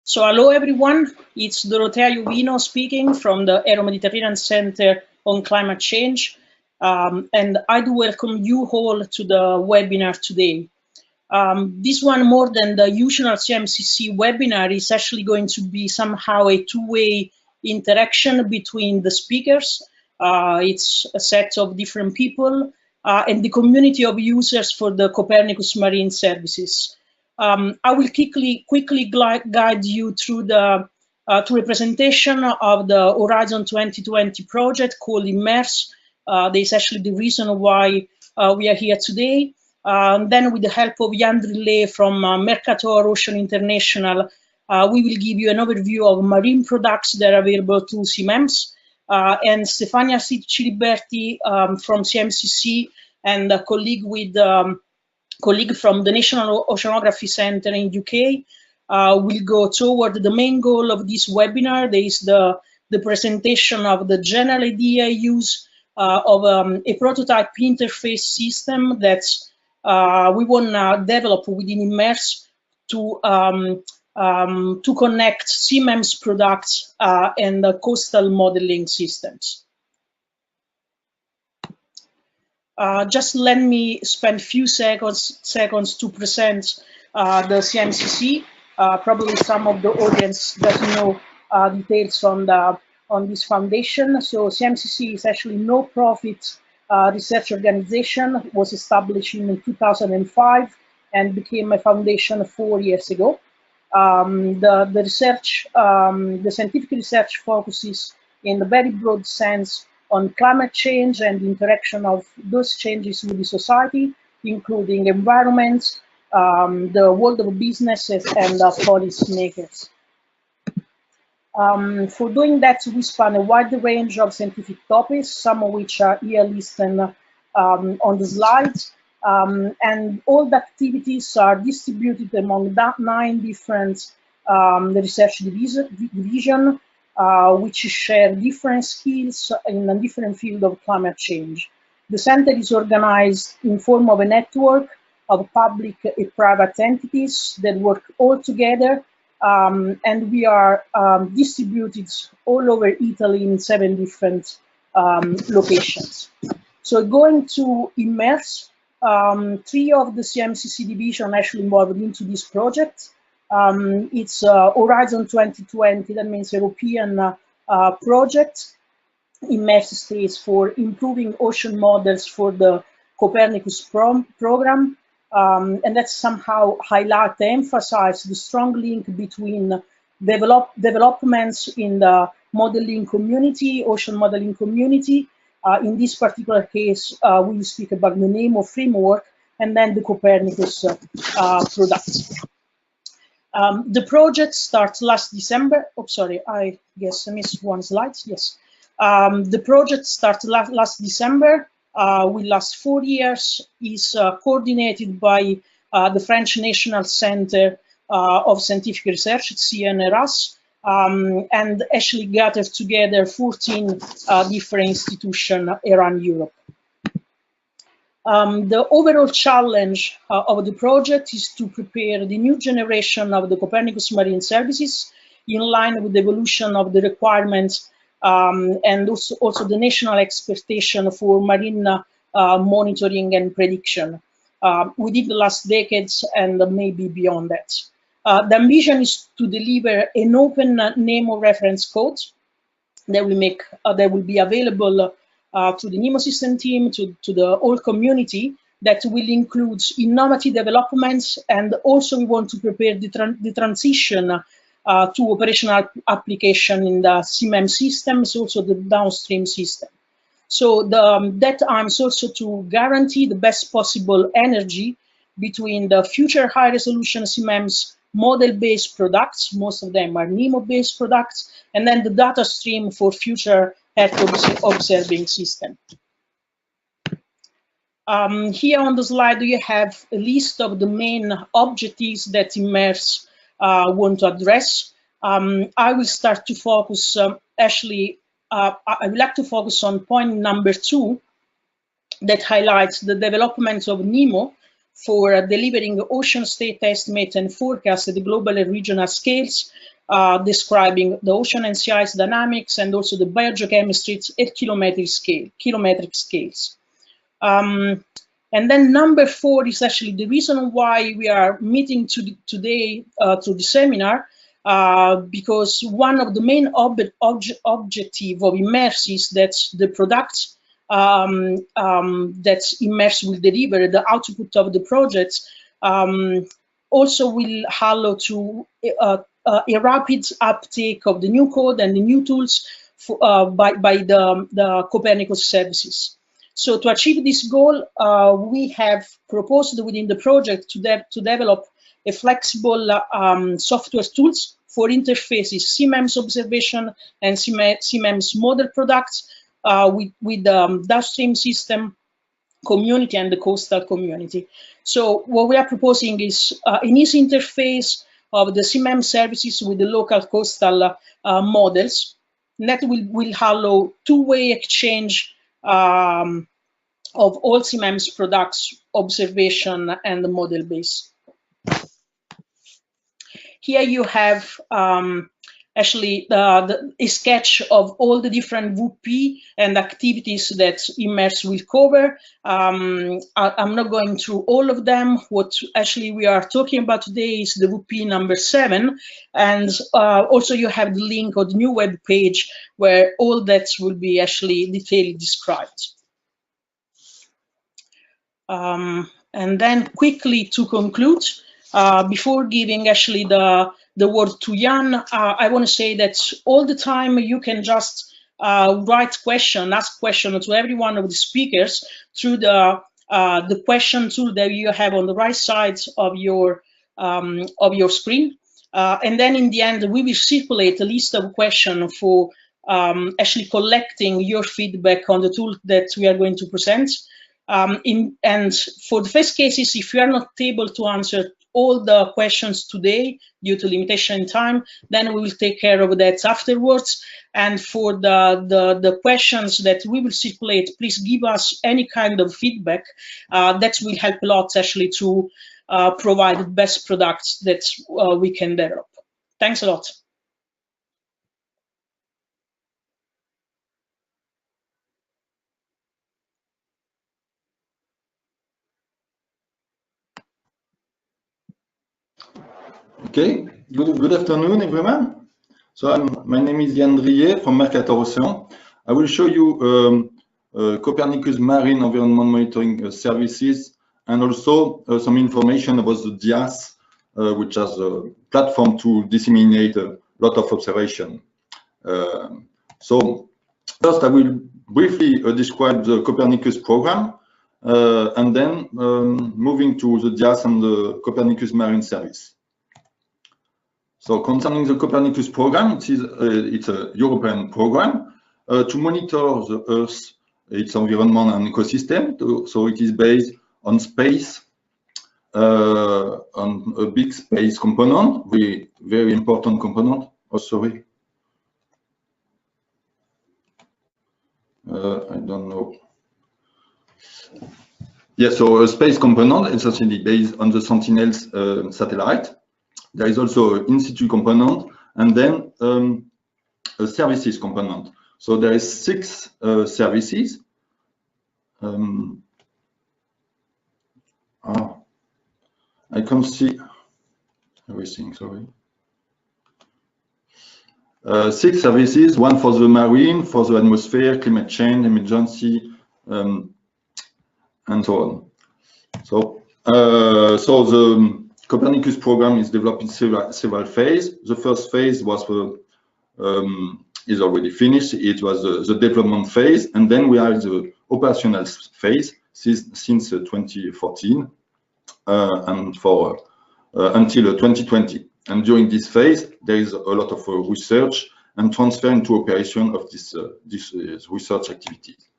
So hello everyone, it's Dorotea Juvino speaking from the Euro-Mediterranean Center on Climate Change, and I do welcome you all to the webinar today. This one, more than the usual CMCC webinar, is actually going to be somehow a two-way interaction between the speakers. It's a set of different people and the community of users for the Copernicus Marine Services. I will quickly guide you through the through a presentation of the Horizon 2020 project called IMMERSE. That is actually the reason why we are here today. Then, with the help of Yann Drillet from Mercator Ocean International, we will give you an overview of marine products that are available through CMEMS. And Stefania Ciliberti from CMCC and a colleague from the National Oceanography Center in UK will go toward the main goal of this webinar. There is the presentation of the general idea use of a prototype interface system that we want to develop within IMMERSE to connect CMEMS products and coastal modeling systems. Just let me spend a few seconds to present the CMCC. Probably some of the audience doesn't know details on this foundation. So CMCC is actually no-profit research organization. It was established in 2005 and became a foundation 4 years ago. The scientific research focuses in a very broad sense on climate change and the interaction of those changes with the society, including environment, the world of businesses, and policymakers. For doing that, we span a wide range of scientific topics, some of which are here listed on the slides. And all the activities are distributed among 9 different research divisions, which share different skills in a different field of climate change. The center is organized in form of a network of public and private entities that work all together, and we are distributed all over Italy in 7 different locations. So going to IMMERSE, 3 of the CMCC division actually involved into this project. It's Horizon 2020, that means European project. IMMERSE stands for Improving Ocean Models for the Copernicus program. And that somehow highlight, emphasize the strong link between developments in the modeling community, ocean modeling community. In this particular case, we will speak about the NEMO framework and then the Copernicus products. The project starts last December. Oh, sorry, I guess I missed one slide. Yes. The project started last December. Will last 4 years, is coordinated by the French National Center of Scientific Research, CNRS, and actually gathered together 14 different institutions around Europe. The overall challenge of the project is to prepare the new generation of the Copernicus Marine Services in line with the evolution of the requirements and also the national expectation for marine monitoring and prediction within the last decades and maybe beyond that. The ambition is to deliver an open NEMO reference code that will be available to the NEMO system team, to the whole community, that will include innovative developments, and also we want to prepare the transition to operational application in the CMEMS systems, also the downstream system. So that aims also to guarantee the best possible energy between the future high-resolution CMEMS model-based products, most of them are NEMO-based products, and then the data stream for future Earth observing system. Here on the slide, you have a list of the main objectives that IMMERSE want to address. I will start to focus, I would like to focus on point number 2 that highlights the development of NEMO for delivering ocean state estimate and forecast at the global and regional scales describing the ocean and sea ice dynamics and also the biogeochemistry at kilometric scales. And then number 4 is actually the reason why we are meeting today to the seminar, because one of the main objective of IMMERSE is that the product that IMMERSE will deliver, the output of the project, also will allow to a rapid uptake of the new code and the new tools by the Copernicus services. So to achieve this goal, we have proposed within the project to develop a flexible software tools for interfaces, CMEMS observation and CMEMS model products with the downstream system community and the coastal community. So what we are proposing is an easy interface of the CMEMS services with the local coastal models. And that will allow two-way exchange of all CMEMS products, observation and the model base. Here you have actually a sketch of all the different WP and activities that IMMERSE will cover. I'm not going through all of them. What actually we are talking about today is the WP number 7. And also you have the link on the new web page where all that will be actually detailedly described. And then quickly to conclude, before giving actually the word to Yann, I want to say that all the time you can just ask question to every one of the speakers through the question tool that you have on the right side of your screen. And then in the end, we will circulate a list of questions for actually collecting your feedback on the tool that we are going to present. And for the first cases, if you are not able to answer all the questions today due to limitation in time, then we will take care of that afterwards. And for the questions that we will circulate, please give us any kind of feedback. That will help a lot actually to provide the best products that we can develop. Thanks a lot. Okay, good afternoon, everyone. So my name is Yann Drillet from Mercator Ocean. I will show you Copernicus Marine Environment Monitoring Services and also some information about the DIAS, which is a platform to disseminate a lot of observation. So first, I will briefly describe the Copernicus program and then moving to the DIAS and the Copernicus Marine Service. So concerning the Copernicus program, it's a European program to monitor the Earth, its environment and ecosystem. So it is based on space, on a big space component, very important component. Oh, sorry. I don't know. Yeah, so a space component is essentially based on the Sentinel's satellite. There is also an in-situ component and then a services component. So there is 6 services. I can't see everything, sorry. 6 services, one for the marine, for the atmosphere, climate change, emergency, and so on. So, the Copernicus program is developed in several phases. The first phase was is already finished. It was the development phase, and then we are the operational phase since 2014 and for until 2020. And during this phase, there is a lot of research and transfer into operation of this research activities.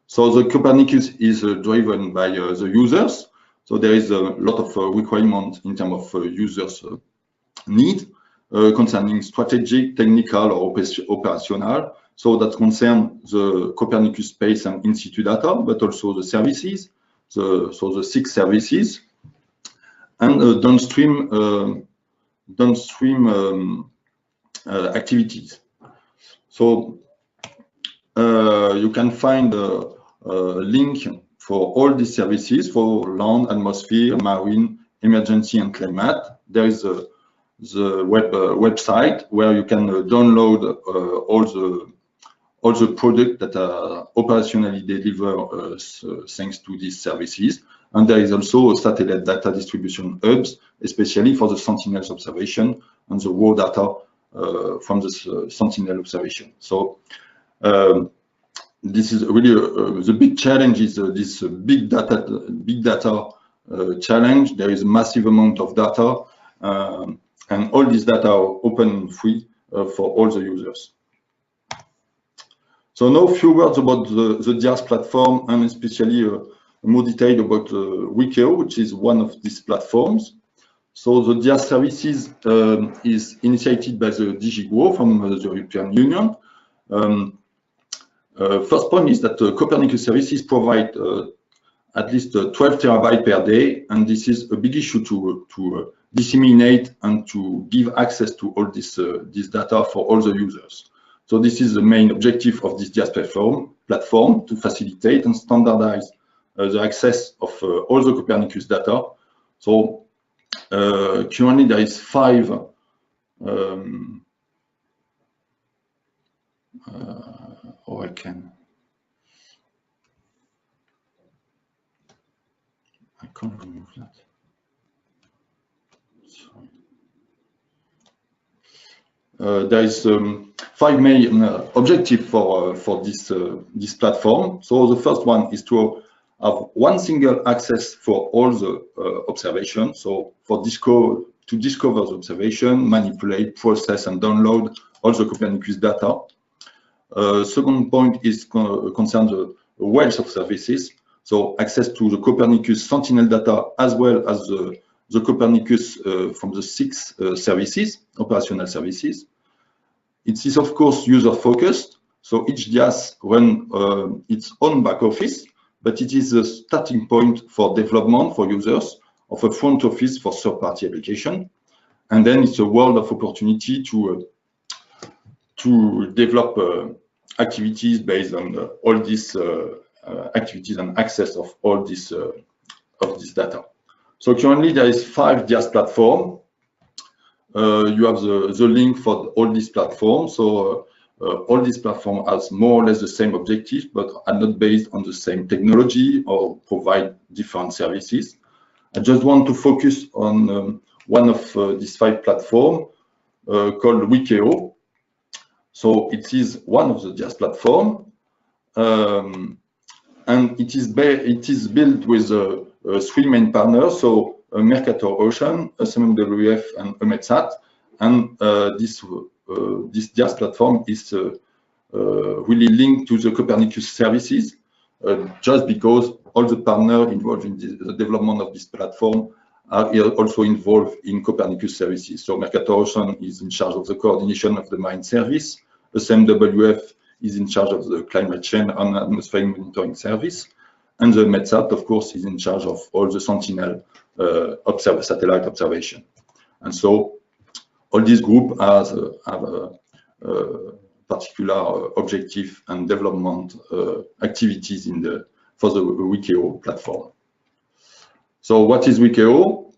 So the Copernicus is driven by the users. So there is a lot of requirement in terms of users' need concerning strategic, technical, or operational. So that concerns the Copernicus space and in-situ data, but also the services, so the 6 services, and downstream activities. So you can find a link for all these services for land, atmosphere, marine, emergency, and climate. There is the website where you can download all the products that are operationally delivered thanks to these services. And there is also a satellite data distribution hubs, especially for the Sentinel's observation and the raw data from the Sentinel observation. So this is really the big challenge is this big data challenge. There is a massive amount of data, and all this data are open and free for all the users. So now a few words about the DIAS platform, and especially more detail about Wikio, which is one of these platforms. So the DIAS services is initiated by the DG GROW from the European Union. First point is that Copernicus services provide at least 12 terabytes per day, and this is a big issue to disseminate and to give access to all this data for all the users. So this is the main objective of this DIAS platform to facilitate and standardize the access of all the Copernicus data. So currently there is 5 I can't remove that. There is 5 main objectives for this platform. So the first one is to have one single access for all the observations. So to discover the observation, manipulate, process, and download all the Copernicus data. Second point is concerns the wealth of services. So access to the Copernicus Sentinel data as well as the Copernicus from the 6 services, operational services. It is of course user focused. So each DIAS runs its own back office, but it is a starting point for development for users of a front office for third-party application. And then it's a world of opportunity to develop activities based on all these activities and access of all this data. So currently there is 5 DIAS platforms. You have the link for all these platforms. So all these platforms has more or less the same objective, but are not based on the same technology or provide different services. I just want to focus on one of these 5 platforms called Wikio. So it is one of the DIAS platforms, and it is built with 3 main partners. So Mercator Ocean, CMWF, and EUMETSAT. And this DIAS platform is really linked to the Copernicus services, just because all the partners involved in the development of this platform are also involved in Copernicus services. So Mercator Ocean is in charge of the coordination of the marine service. The CMWF is in charge of the climate change and atmospheric monitoring service. And the EUMETSAT, of course, is in charge of all the Sentinel satellite observation. And so all these groups have a particular objective and development activities for the Wikio platform. So what is Wikio?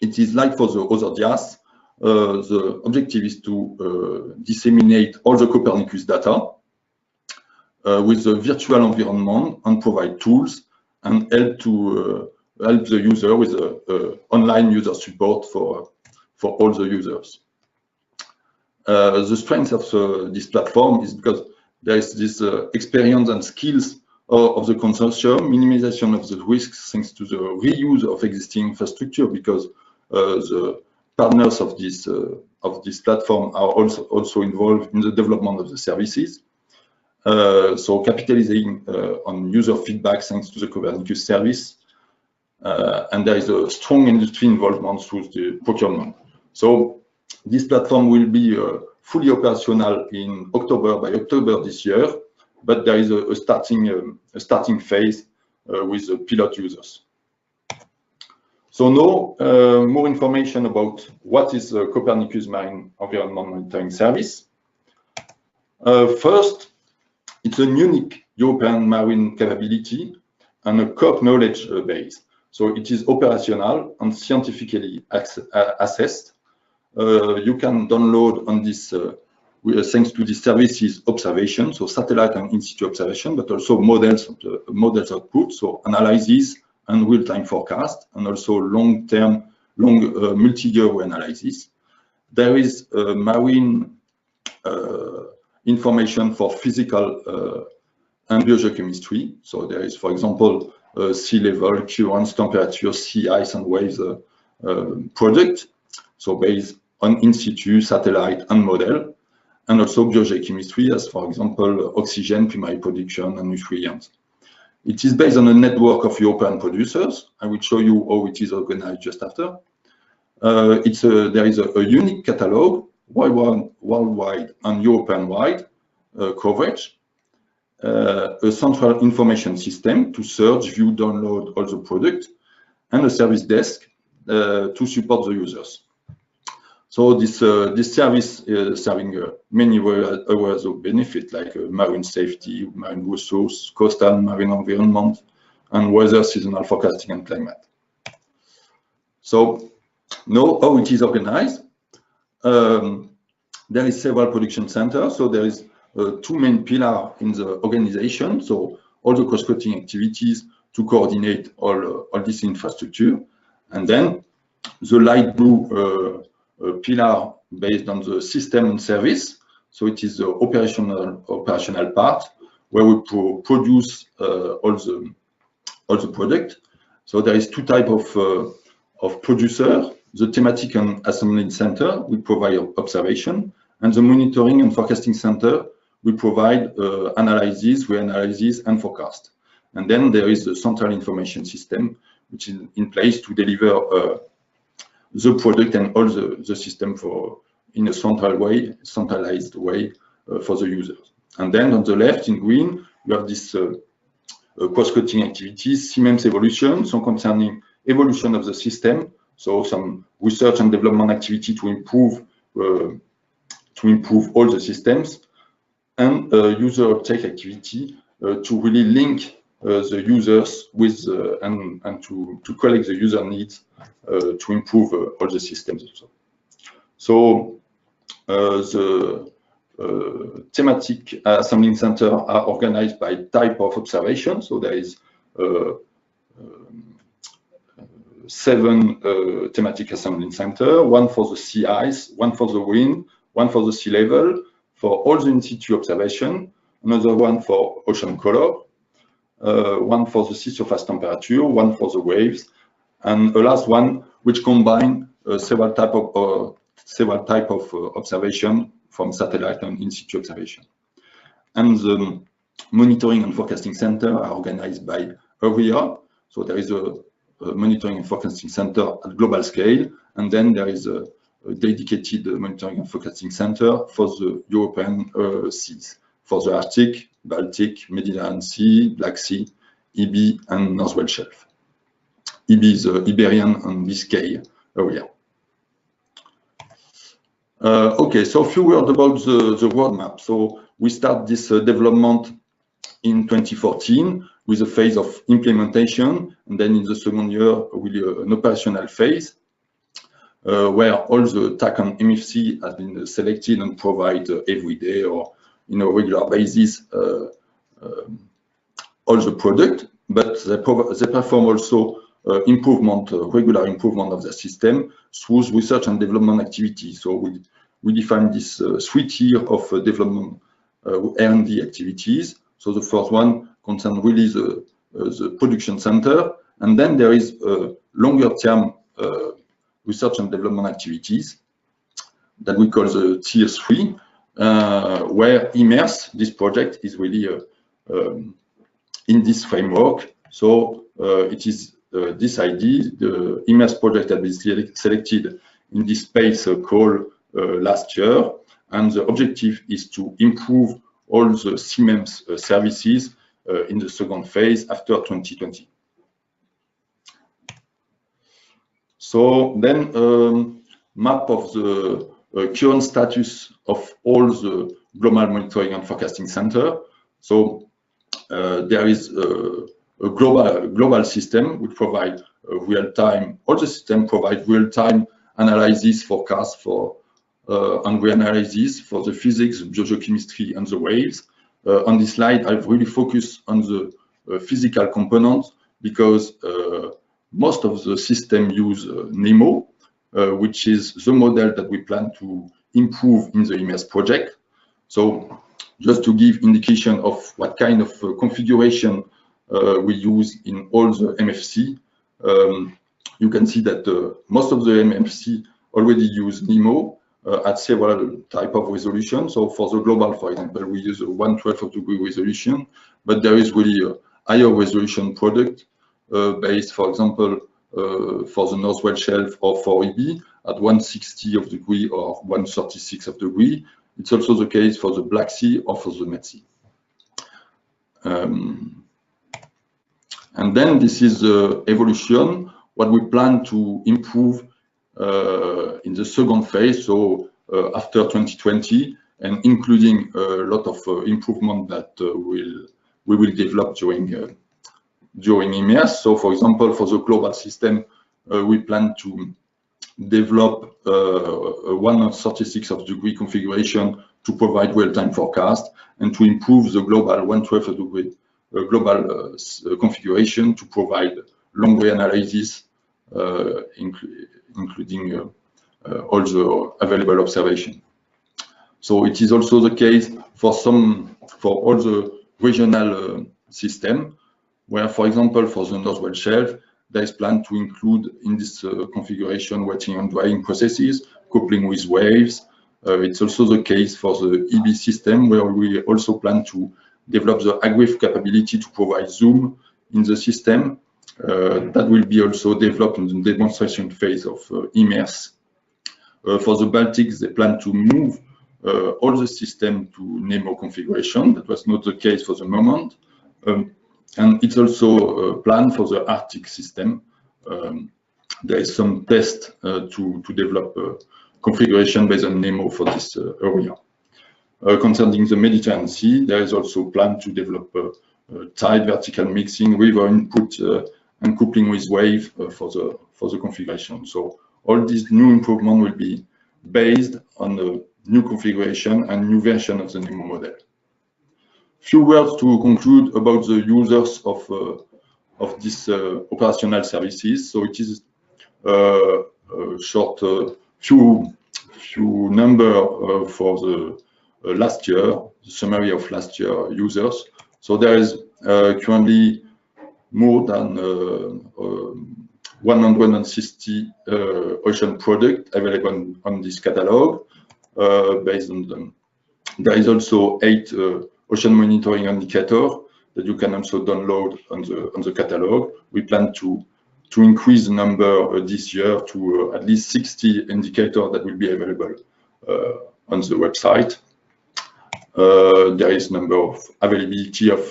It is like for the other DIAS. The objective is to disseminate all the Copernicus data with the virtual environment and provide tools and help the user with online user support for all the users. The strength of this platform is because there is this experience and skills of the consortium, minimization of the risks thanks to the reuse of existing infrastructure, because the partners of this platform are also involved in the development of the services. So capitalizing on user feedback thanks to the Copernicus service, and there is a strong industry involvement through the procurement. So this platform will be fully operational by October this year, but there is a starting phase with the pilot users. So now, more information about what is the Copernicus Marine Environment Monitoring Service. First, it's a unique European marine capability and a core knowledge base. So it is operational and scientifically assessed. You can download on this, thanks to this services observation, so satellite and in-situ observation, but also models output, so analysis and real-time forecast, and also long-term, multi-year analysis. There is marine information for physical and biogeochemistry. So there is, for example, sea level, currents, temperature, sea ice, and waves project. So based on in-situ, satellite, and model, and also biogeochemistry, as for example, oxygen, primary production, and nutrients. It is based on a network of European producers. I will show you how it is organized just after. There is a unique catalog, worldwide and European-wide coverage, a central information system to search, view, download all the product, and a service desk to support the users. So this service is serving many areas of benefit, like marine safety, marine resource, coastal marine environment, and weather, seasonal forecasting, and climate. So now how it is organized. There is several production centers. So there is two main pillars in the organization. So all the cross-cutting activities to coordinate all this infrastructure, and then the light blue pillar based on the system and service. So it is the operational part where we produce all the product. So there is two types of producer. The thematic and assembling center, we provide observation, and the monitoring and forecasting center, we provide analysis, reanalysis, and forecast. And then there is the central information system, which is in place to deliver the product and all the system in a centralized way for the users. And then on the left in green, we have this cross-cutting activities, CMEMS evolution, so concerning evolution of the system, so some research and development activity to improve all the systems, and user uptake activity to really link the users with and to collect the user needs to improve all the systems also. So the thematic assembling center are organized by type of observation. So there is 7 thematic assembling center, one for the sea ice, one for the wind, one for the sea level, for all the in-situ observation, another one for ocean color, one for the sea surface temperature, one for the waves, and a last one which combine several type of observation from satellite and in-situ observation. And the monitoring and forecasting center are organized by area. So there is a monitoring and forecasting center at global scale, and then there is a dedicated monitoring and forecasting center for the European seas, for the Arctic, Baltic, Mediterranean Sea, Black Sea, EB, and Northwest Shelf. EB is the Iberian and Biscay area. Okay, so a few words about the roadmap. So we start this development in 2014 with a phase of implementation, and then in the second year with an operational phase where all the TAC and MFC has been selected and provide every day or in a regular basis all the product, but they perform also regular improvement of the system through research and development activities. So we define this 3 tiers of development R&D activities. So the first one concerns really the production center, and then there is longer term research and development activities that we call the tier 3, where IMMERSE, this project, is really in this framework. So it is this idea, the IMMERSE project has been selected in this space call last year, and the objective is to improve all the CMEMS services in the second phase after 2020. So then map of the current status of all the global monitoring and forecasting center. So there is a global system which provide real-time. All the system provide real-time analysis, forecast for and reanalysis for the physics, biogeochemistry, and the waves. On this slide, I've really focused on the physical components because most of the system use NEMO, which is the model that we plan to improve in the IMMERSE project. So just to give indication of what kind of configuration we use in all the MFC, you can see that most of the MFC already use NEMO at several type of resolution. So for the global, for example, we use a 1/12 degree resolution, but there is really a higher resolution product based, for example, for the Northwest Shelf or for EB at 1/60 of degree or 1/36 of degree. It's also the case for the Black Sea or for the Med Sea. And then this is the evolution, what we plan to improve in the second phase, so after 2020, and including a lot of improvement that we will develop during IMMERSE. So for example, for the global system, we plan to develop a 1/36 of degree configuration to provide real-time forecast and to improve the global 1/12 of degree global configuration to provide long reanalysis, including all the available observation. So it is also the case for all the regional system, where, for example, for the Northwest Shelf, there is planned to include in this configuration wetting and drying processes, coupling with waves. It's also the case for the EB system, where we also plan to develop the AGRIF capability to provide zoom in the system. That will be also developed in the demonstration phase of IMMERSE. For the Baltics, they plan to move all the system to NEMO configuration. That was not the case for the moment. And it's also planned for the Arctic system. There is some test to develop configuration based on NEMO for this area. Concerning the Mediterranean Sea, there is also plan to develop tide vertical mixing, river input, and coupling with wave for the configuration. So all these new improvements will be based on the new configuration and new version of the NEMO model. Few words to conclude about the users of this operational services. So it is a short few number for the last year, the summary of last year users. So there is currently more than 160 ocean products available on this catalog. Based on them, there is also 8 ocean monitoring indicator that you can also download on the catalog. We plan to increase the number this year to at least 60 indicators that will be available on the website. There is number of availability of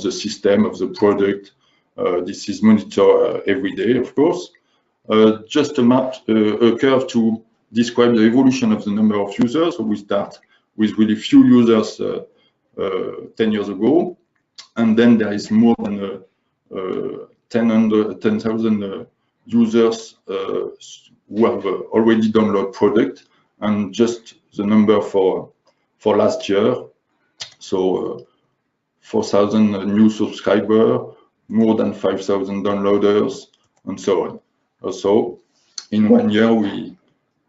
the system, of the product. This is monitored every day, of course. Just a map, a curve to describe the evolution of the number of users. So we start with really few users 10 years ago, and then there is more than 10,000 users who have already downloaded product, and just the number for last year. So 4,000 new subscribers, more than 5,000 downloaders, and so on. Also, in 1 year,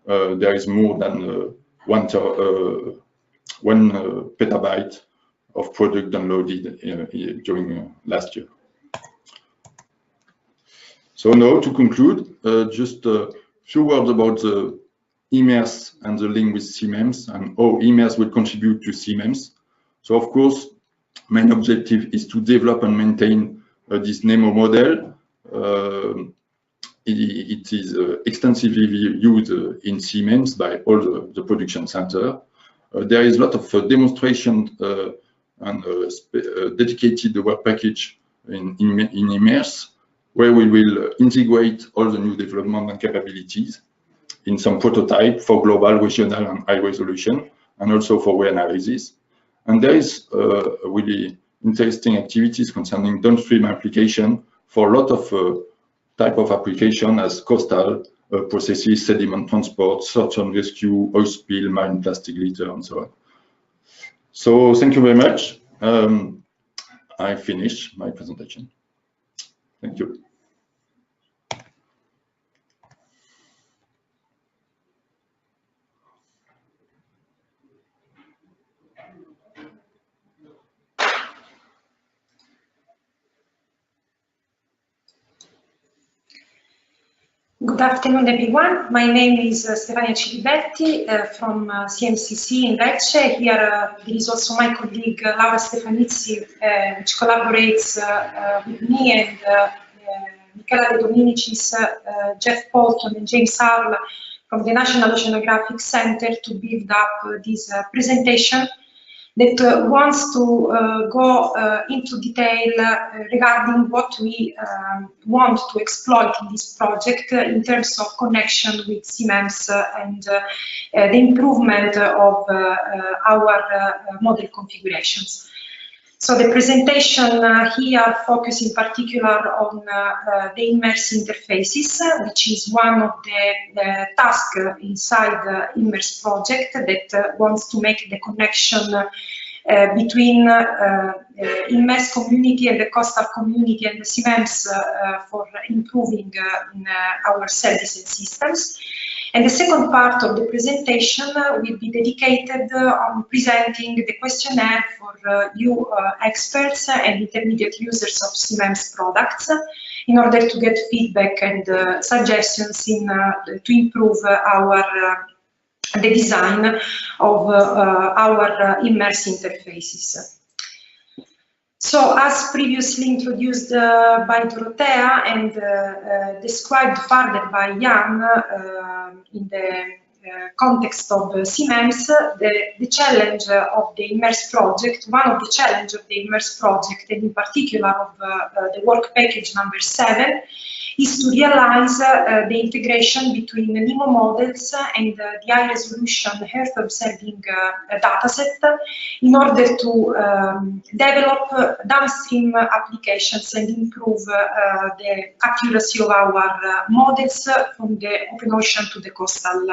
there is more than 1 petabyte of product downloaded during last year. So now to conclude, just a few words about the IMMERSE and the link with CMEMS and how IMMERSE will contribute to CMEMS. So of course, main objective is to develop and maintain this NEMO model. It is extensively used in CMEMS by all the production center. There is a lot of demonstration and dedicated work package in IMMERSE. where we will integrate all the new development and capabilities in some prototype for global, regional, and high resolution, and also for way analysis. And there is really interesting activities concerning downstream application for a lot of type of application as coastal processes, sediment transport, search and rescue, oil spill, marine plastic litter, and so on. So thank you very much. I finished my presentation. Thank you. Good afternoon, everyone. My name is Stefania Ciliberti from CMCC in Lecce. Here there is also my colleague Laura Stefanizzi, which collaborates with me, and Michela De Dominicis, Jeff Polton, and James Harle from the National Oceanography Center to build up this presentation that wants to go into detail regarding what we want to exploit in this project in terms of connection with CMEMS and the improvement of our model configurations. So the presentation here focuses in particular on the IMMERSE interfaces, which is one of the tasks inside the IMMERSE project that wants to make the connection between IMMERSE community and the coastal community and the CMEMS for improving our services and systems. And the second part of the presentation will be dedicated on presenting the questionnaire for you experts and intermediate users of CMEMS products in order to get feedback and suggestions to improve the design of our IMMERSE interfaces. So, as previously introduced by Dorothea and described further by Yann in the context of CMEMS, the challenge of the IMMERSE project, one of the challenges of the IMMERSE project, and in particular of the work package number 7, is to realize the integration between the NEMO models and the high-resolution Earth observing dataset in order to develop downstream applications and improve the accuracy of our models from the open ocean to the coastal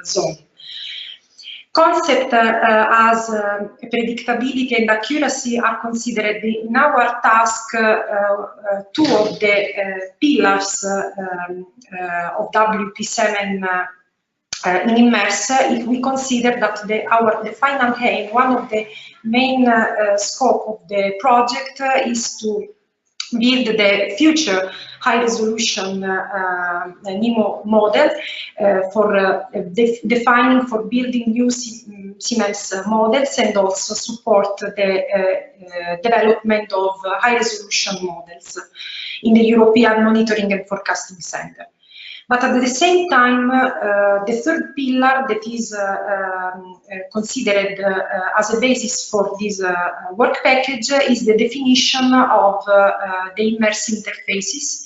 zone. Concepts as predictability and accuracy are considered in our task two of the pillars of WP7 in IMMERSE, if we consider that the final aim, one of the main scope of the project is to build the future high-resolution NEMO model for defining, for building new CMEMS models, and also support the development of high-resolution models in the European Monitoring and Forecasting Center. But at the same time, the third pillar that is considered as a basis for this work package is the definition of the IMMERSE interfaces,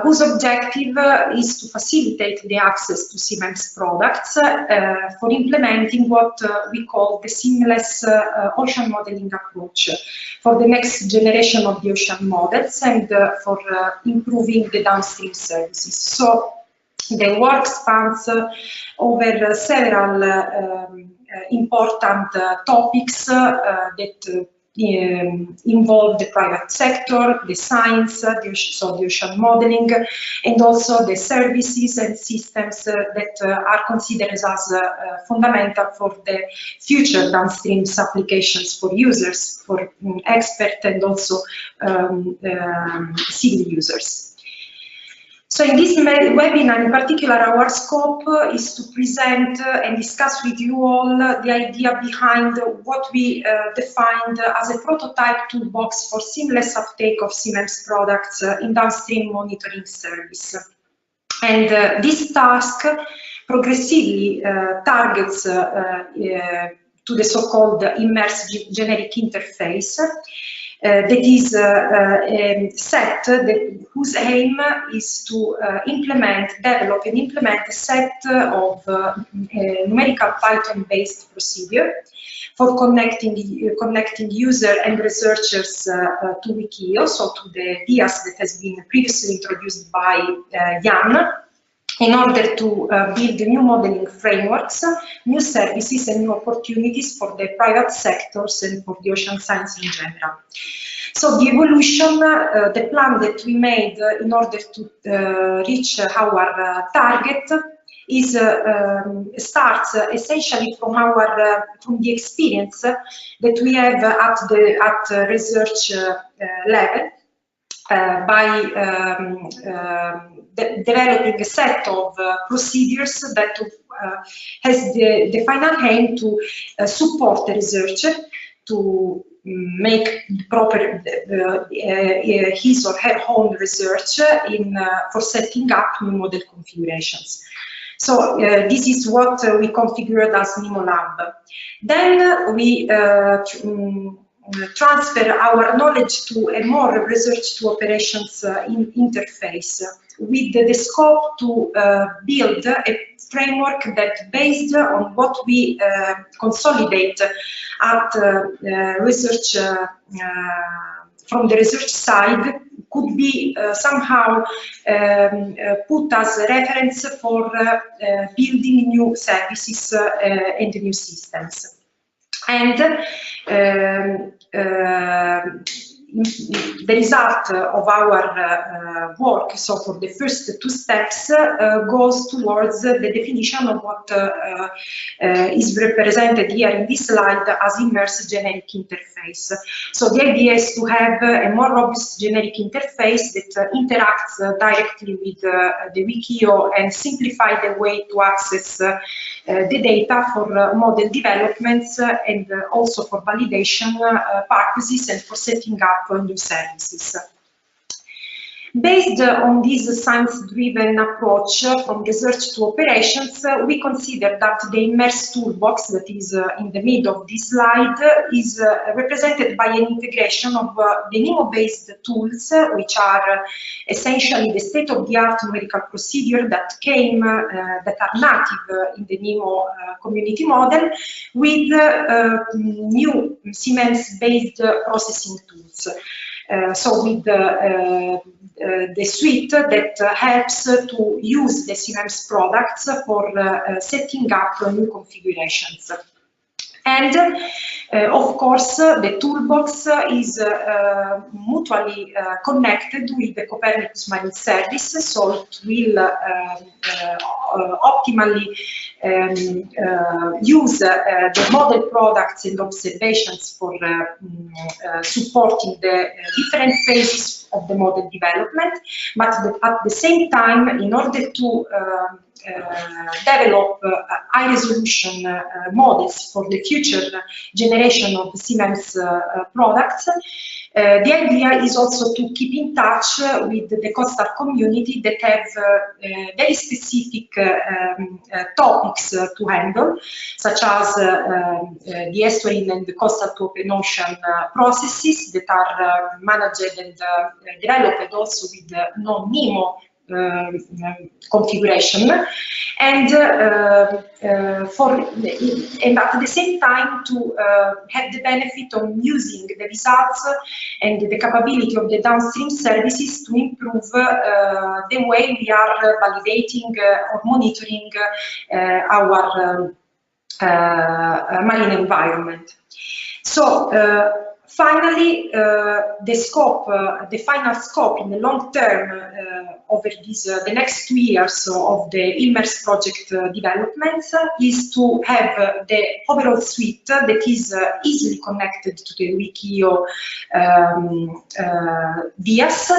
whose objective is to facilitate the access to CMEMS products for implementing what we call the seamless ocean modeling approach for the next generation of the ocean models and for improving the downstream services. So the work spans over several important topics that involve the private sector, the science, so the ocean modeling, and also the services and systems that are considered as fundamental for the future downstream applications for users, for experts, and also civil users. So in this webinar in particular, our scope is to present and discuss with you all the idea behind what we defined as a prototype toolbox for seamless uptake of CMEMS products in downstream monitoring service. And this task progressively targets to the so-called IMMERSE generic interface, that is a set whose aim is to develop and implement a set of numerical Python-based procedure for connecting user and researchers to Wikio, so to the DIAS that has been previously introduced by Yann, in order to build new modeling frameworks, new services and new opportunities for the private sectors and for the ocean science in general. So the evolution, the plan that we made in order to reach our target is starts essentially from the experience that we have at research level by developing a set of procedures that has the final aim to support the researcher to make proper his or her own research for setting up new model configurations. So this is what we configured as NIMO Lab. Then we transfer our knowledge to a more research to operations interface with the scope to build a framework that, based on what we consolidate at research from the research side, could be somehow put as a reference for building new services and new systems. And the result of our work, so for the first two steps, goes towards the definition of what is represented here in this slide as IMMERSE generic interface. So the idea is to have a more robust generic interface that interacts directly with the Wikio and simplify the way to access the data for model developments and also for validation purposes and for setting up new services. Based on this science-driven approach from research to operations, we consider that the IMMERSE toolbox that is in the middle of this slide is represented by an integration of the NIMO-based tools, which are essentially the state-of-the-art numerical procedure that that are native in the NIMO community model, with new CMEMS-based processing tools. So with the suite that helps to use the CMEMS products for setting up new configurations. And of course, the toolbox is mutually connected with the Copernicus Marine Service, so it will optimally use the model products and observations for supporting the different phases of the model development, but at the same time, in order to develop high-resolution models for the future generation of CMEMS products. The idea is also to keep in touch with the coastal community that have very specific topics to handle, such as the estuarine and the coastal to open ocean processes that are managed and developed also with non-NIMO configuration, and at the same time to have the benefit of using the results and the capability of the downstream services to improve the way we are validating or monitoring our marine environment. So finally, the final scope in the long term over the next 2 years of the IMMERSE project development is to have the overall suite that is easily connected to the Wikio DIAS,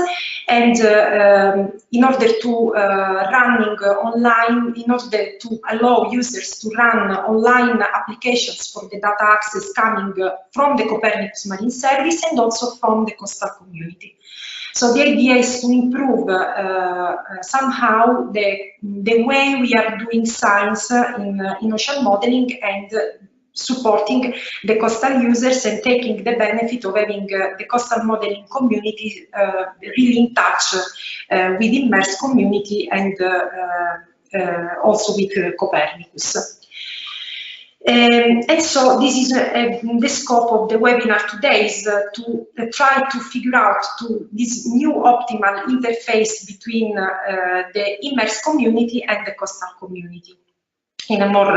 and in order to running online, in order to allow users to run online applications for the data access coming from the Copernicus Marine Service and also from the coastal community. So the idea is to improve somehow the way we are doing science in ocean modeling, and supporting the coastal users and taking the benefit of having the coastal modeling community really in touch with IMMERSE community and also with Copernicus. And so this is the scope of the webinar today, is to try to figure out this new optimal interface between the IMMERSE community and the coastal community in a more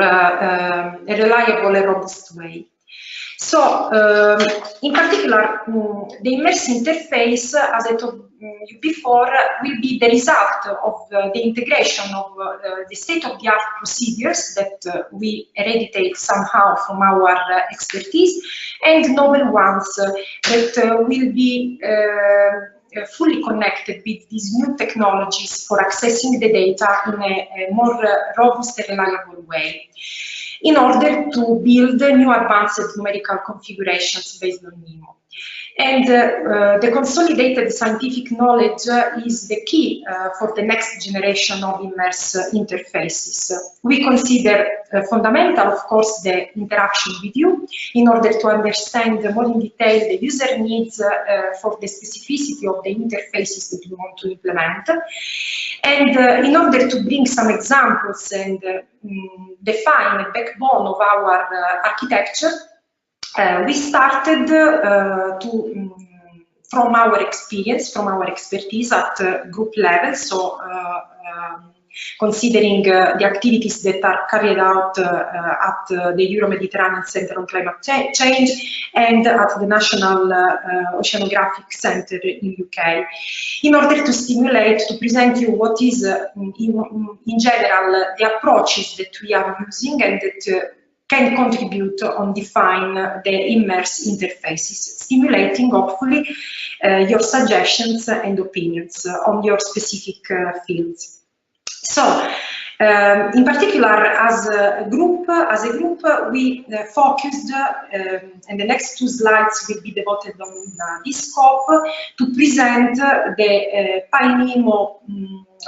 reliable and robust way. So, in particular, the IMMERSE interface, as I told you before, will be the result of the integration of the state-of-the-art procedures that we hereditate somehow from our expertise, and novel ones that will be fully connected with these new technologies for accessing the data in a more robust and reliable way, in order to build new advanced numerical configurations based on NEMO. And the consolidated scientific knowledge is the key for the next generation of IMMERSE interfaces. We consider fundamental, of course, the interaction with you in order to understand more in detail the user needs for the specificity of the interfaces that we want to implement. And in order to bring some examples and define a backbone of our architecture, we started from our experience, from our expertise at group level, so considering the activities that are carried out at the Euro-Mediterranean Center on Climate Change and at the National Oceanography Center in UK, in order to stimulate, to present you what is, in general, the approaches that we are using and that can contribute on define the IMMERSE interfaces, stimulating, hopefully, your suggestions and opinions on your specific fields. So, in particular, as a group, we focused, and the next two slides will be devoted on this scope, to present the PyNEMO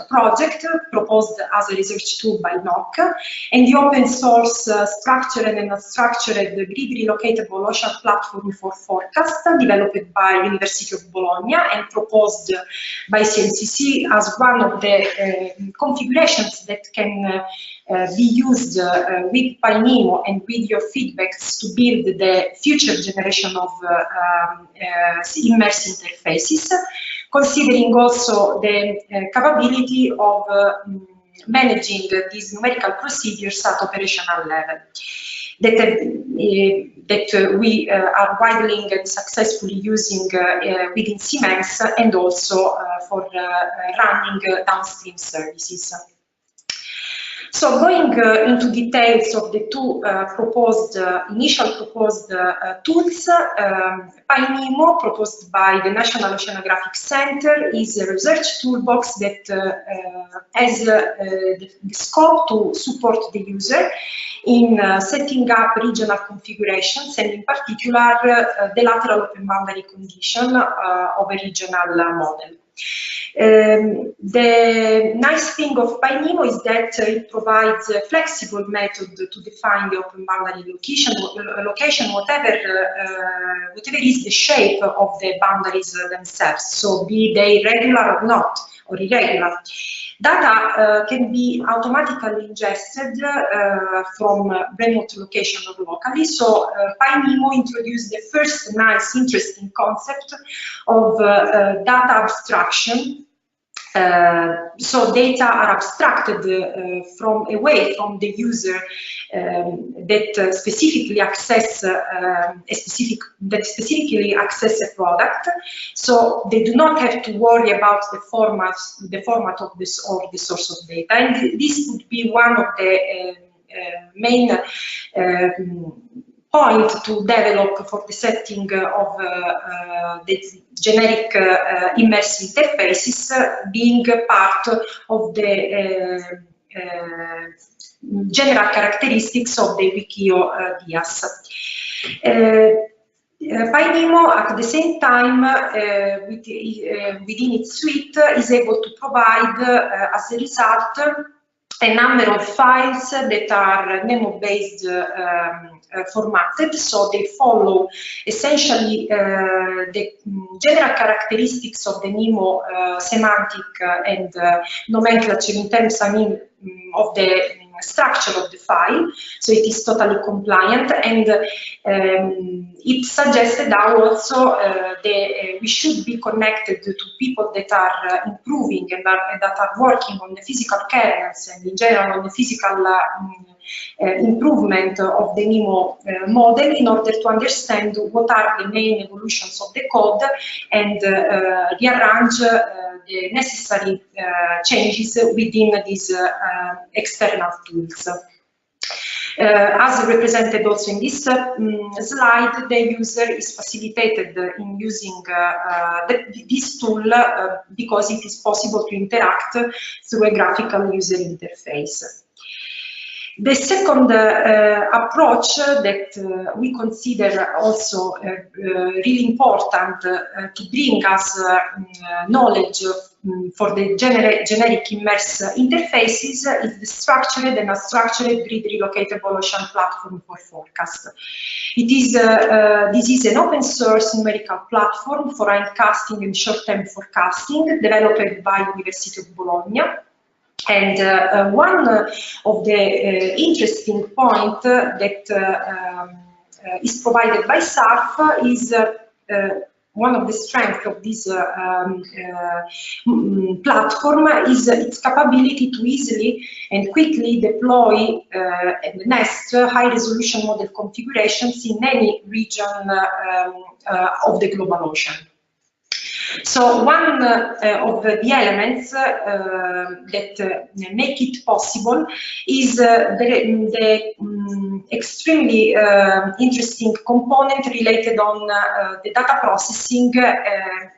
project proposed as a research tool by NOC, and the open source structured and unstructured grid relocatable ocean platform for forecast developed by University of Bologna and proposed by CMCC as one of the configurations that can be used with PyNEMO and with your feedbacks to build the future generation of IMMERSE interfaces, considering also the capability of managing these numerical procedures at operational level that we are widely and successfully using within CMEMS and also for running downstream services. So going into details of the two initial proposed tools, PyNEMO, proposed by the National Oceanography Center, is a research toolbox that has the scope to support the user in setting up regional configurations and in particular the lateral open boundary condition of a regional model. The nice thing of PyNEMO is that it provides a flexible method to define the open boundary location, whatever is the shape of the boundaries themselves, so be they regular or not, or irregular. Data can be automatically ingested from remote location or locally. So PyNEMO introduced the first nice, interesting concept of data abstraction. So data are abstracted away from the user that specifically access a product. So they do not have to worry about the format of this or the source of data. And this would be one of the main point to develop for the setting of the generic IMMERSE interfaces, being part of the general characteristics of the Wikio DIAS. PyNEMO, at the same time, within its suite, is able to provide, as a result, a number of files that are NEMO-based formatted, so they follow essentially the general characteristics of the NEMO semantic and nomenclature in terms, I mean, of the structure of the file, so it is totally compliant, and it suggested how also we should be connected to people that are improving and that are working on the physical kernels and in general on the physical improvement of the NEMO model in order to understand what are the main evolutions of the code and rearrange the necessary changes within these external tools. As represented also in this slide, the user is facilitated in using this tool because it is possible to interact through a graphical user interface. The second approach that we consider also really important to bring us knowledge for the generic IMMERSE interfaces is the structured and unstructured grid relocatable ocean platform for forecast. This is an open source numerical platform for hindcasting and short-term forecasting developed by University of Bologna. And one of the interesting points that is provided by SARF is one of the strengths of this platform is its capability to easily and quickly deploy and nest high-resolution model configurations in any region of the global ocean. So one of the elements that make it possible is the extremely interesting component related on the data processing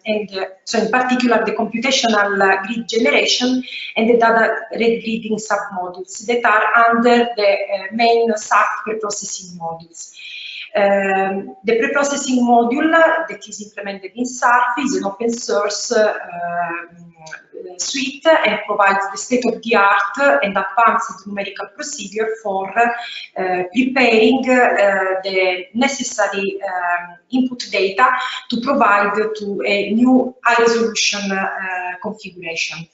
and so in particular the computational grid generation and the data reading submodules that are under the main SARF preprocessing modules. The preprocessing module that is implemented in SARF is an open source suite and provides the state-of-the-art and advanced numerical procedure for preparing the necessary input data to provide to a new high-resolution configuration.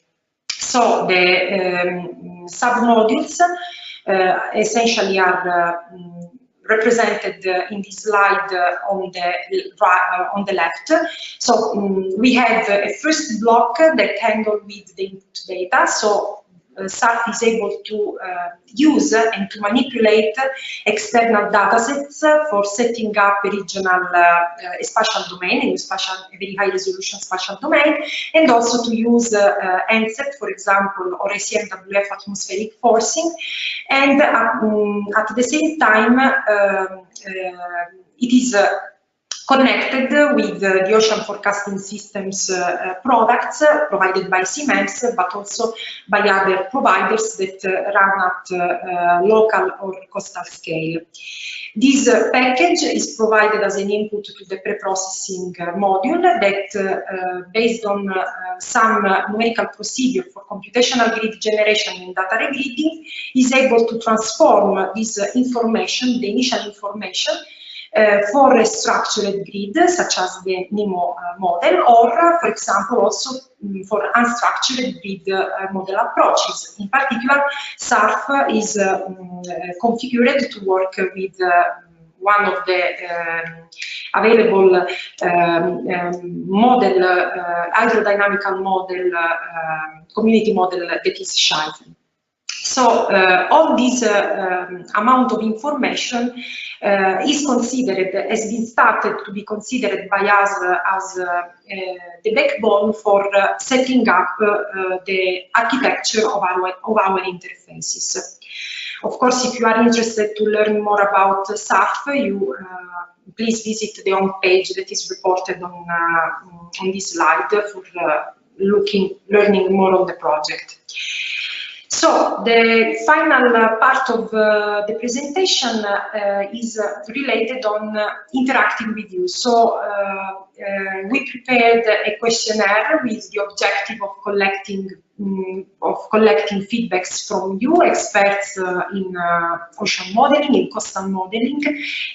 So the submodules essentially are represented in this slide on the left. So we have a first block that handles with the input data. So SARF is able to use and to manipulate external datasets for setting up a regional spatial domain, a very high resolution spatial domain, and also to use NSET, for example, or ACMWF atmospheric forcing. And at the same time, it is connected with the ocean forecasting systems products provided by CMEMS, but also by other providers that run at local or coastal scale. This package is provided as an input to the preprocessing module that, based on some numerical procedure for computational grid generation and data regridding, is able to transform this information, the initial information, for a structured grid, such as the NEMO model, or, for example, also for unstructured grid model approaches. In particular, SARF is configured to work with one of the available model, hydrodynamical model, community model that is Schalfen. So all this amount of information is considered, has been started to be considered by us as the backbone for setting up the architecture of our interfaces. Of course, if you are interested to learn more about SARF, you please visit the home page that is reported on this slide for learning more on the project. So the final part of the presentation is related on interacting with you. So we prepared a questionnaire with the objective of collecting feedbacks from you, experts in ocean modeling, in coastal modeling,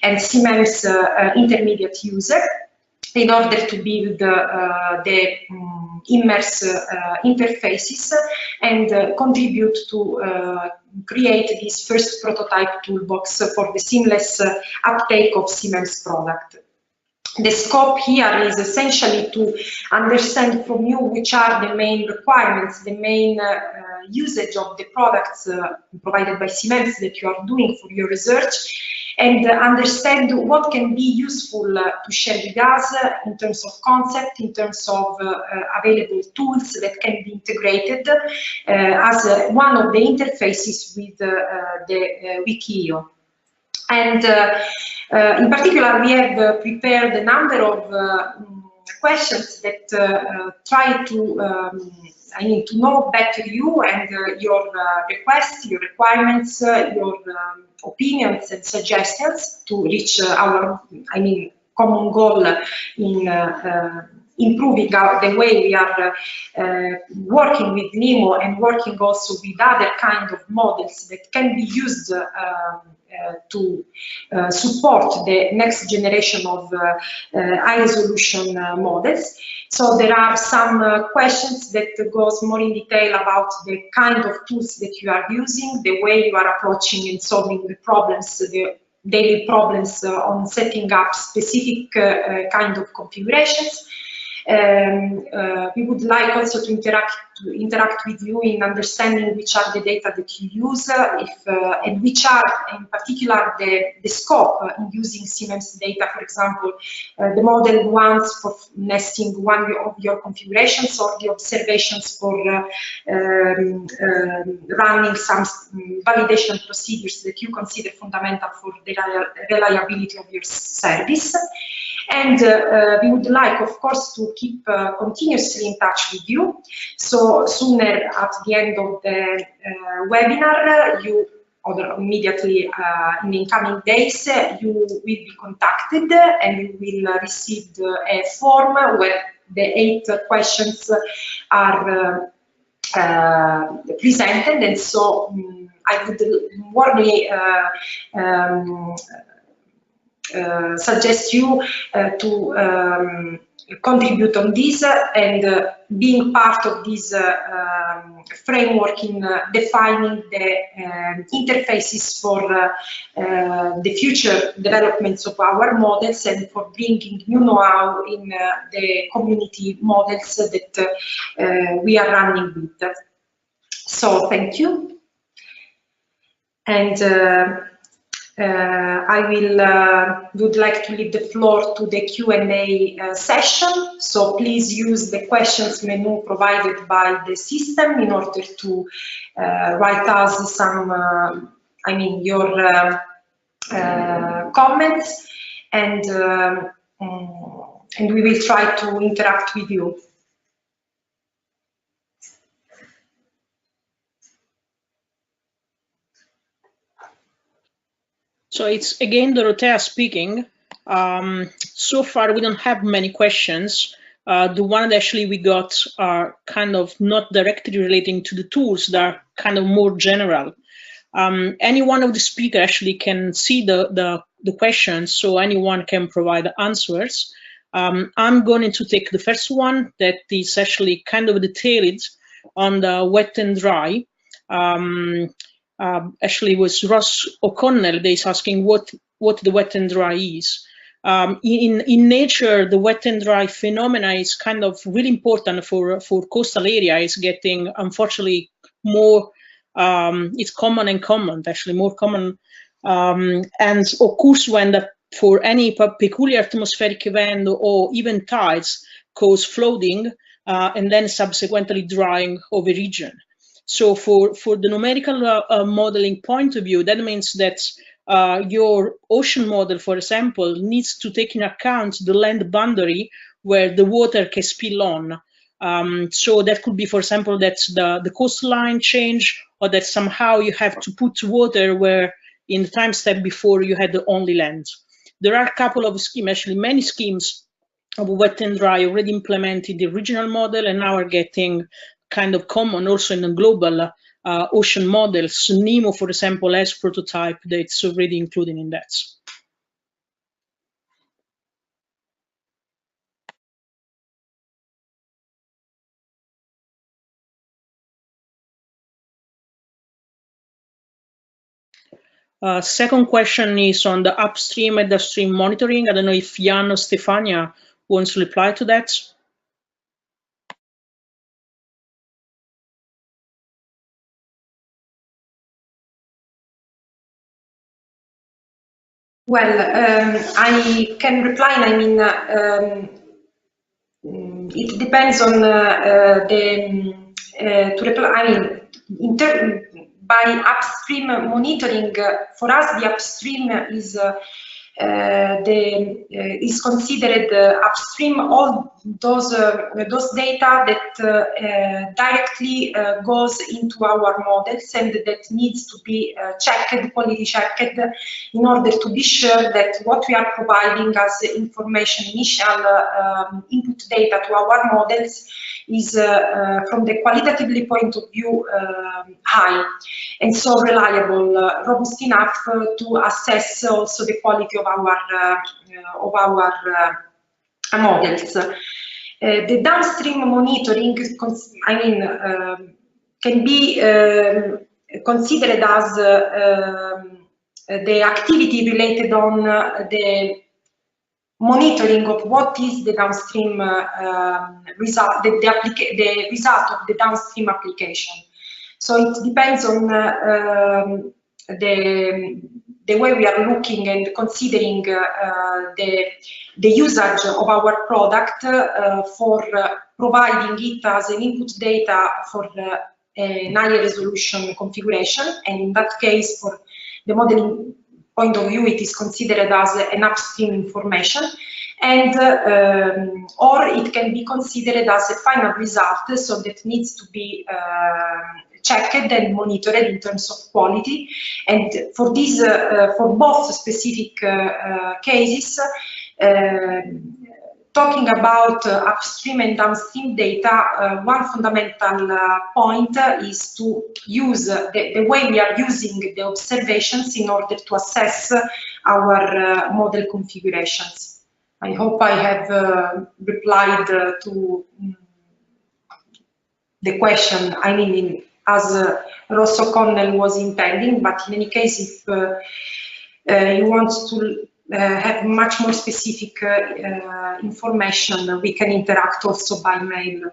and CMEMS intermediate user, in order to build the IMMERSE interfaces and contribute to create this first prototype toolbox for the seamless uptake of CMEMS product. The scope here is essentially to understand from you which are the main requirements, the main usage of the products provided by CMEMS that you are doing for your research, and understand what can be useful to share with us in terms of concept, in terms of available tools that can be integrated as one of the interfaces with the Wiki.io. And in particular, we have prepared a number of questions that try to to know better you and your requests, your requirements, your opinions and suggestions to reach our, common goal in improving the way we are working with NEMO and working also with other kind of models that can be used to support the next generation of high-resolution models. So there are some questions that goes more in detail about the kind of tools that you are using, the way you are approaching and solving the problems, the daily problems on setting up specific kind of configurations. We would like also to interact with you in understanding which are the data that you use, and which are in particular the scope in using CMEMS data, for example, the model ones for nesting one of your configurations, or the observations for running some validation procedures that you consider fundamental for the reliability of your service. And we would like, of course, to keep continuously in touch with you. So sooner at the end of the webinar, you, or immediately in the incoming days, you will be contacted and you will receive a form where the 8 questions are presented. And so I would warmly suggest you to contribute on this and being part of this framework in defining the interfaces for the future developments of our models and for bringing new know-how in the community models that we are running with. So thank you. And I would like to leave the floor to the Q&A session. So please use the questions menu provided by the system in order to write us some, your comments, and we will try to interact with you. So it's again Dorothea speaking. So far we don't have many questions. The one that actually we got are kind of not directly relating to the tools, that are kind of more general. Any one of the speakers actually can see the questions, so anyone can provide answers. I'm going to take the first one that is actually kind of detailed on the wet and dry. Actually was Ross O'Connell that is asking what the wet and dry is. In nature, the wet and dry phenomena is kind of really important for coastal area. It's getting, unfortunately, more, it's common and common, actually more common, and occurs when for any peculiar atmospheric event or even tides cause flooding and then subsequently drying of a region. So for the numerical modeling point of view, that means that your ocean model, for example, needs to take into account the land boundary where the water can spill on. So that could be, for example, that the coastline change, or that somehow you have to put water where in the time step before you had the only land. There are a couple of schemes, actually many schemes wet and dry already implemented the original model and now are getting kind of common also in the global ocean models. NEMO, for example, has prototype that's already included in that. Second question is on the upstream and downstream monitoring. I don't know if Yann or Stefania wants to reply to that. Well, I can reply. I mean, it depends on to reply. I mean, by upstream monitoring, for us the upstream is is considered upstream all those data that directly goes into our models and that needs to be checked, quality checked, in order to be sure that what we are providing as information, initial input data to our models is from the qualitatively point of view high and so reliable, robust enough to assess also the quality of our models. The downstream monitoring, I mean, can be considered as the activity related on the monitoring of what is the downstream result, the result of the downstream application. So it depends on the way we are looking and considering the usage of our product for providing it as an input data for an higher resolution configuration, and in that case, for the modeling point of view, it is considered as an upstream information, and or it can be considered as a final result, so that needs to be checked and monitored in terms of quality. And for this, for both specific cases, talking about upstream and downstream data, one fundamental point is to use the way we are using the observations in order to assess our model configurations. I hope I have replied to the question, I mean, as Ross O'Connell was intending, but in any case, if you want to have much more specific information, we can interact also by mail.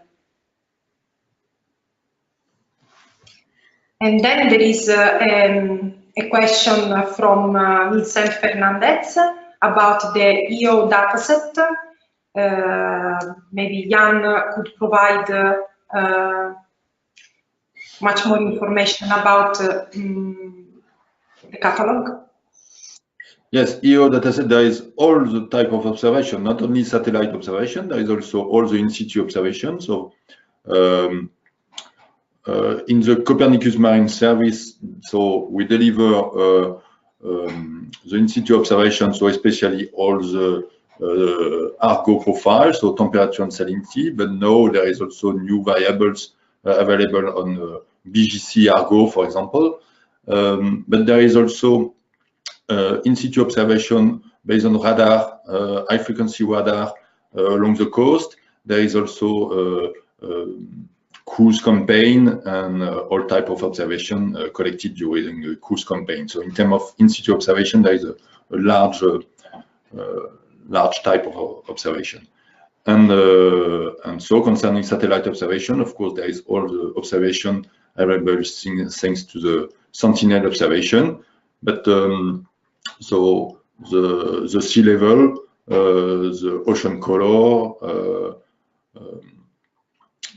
And then there is a question from Vincent Fernandez about the EO dataset. Maybe Yann could provide much more information about the catalog. Yes, EO dataset, there is all the type of observation, not only satellite observation, there is also all the in-situ observation. So in the Copernicus Marine Service, so we deliver the in-situ observation, so especially all the Argo profiles, so temperature and salinity, but now there is also new variables available on BGC Argo, for example. But there is also in-situ observation based on radar, high-frequency radar along the coast. There is also cruise campaign and all type of observation collected during the cruise campaign. So in terms of in-situ observation, there is a large type of observation. And so concerning satellite observation, of course, there is all the observation available thanks to the Sentinel observation. But so the sea level, the ocean color,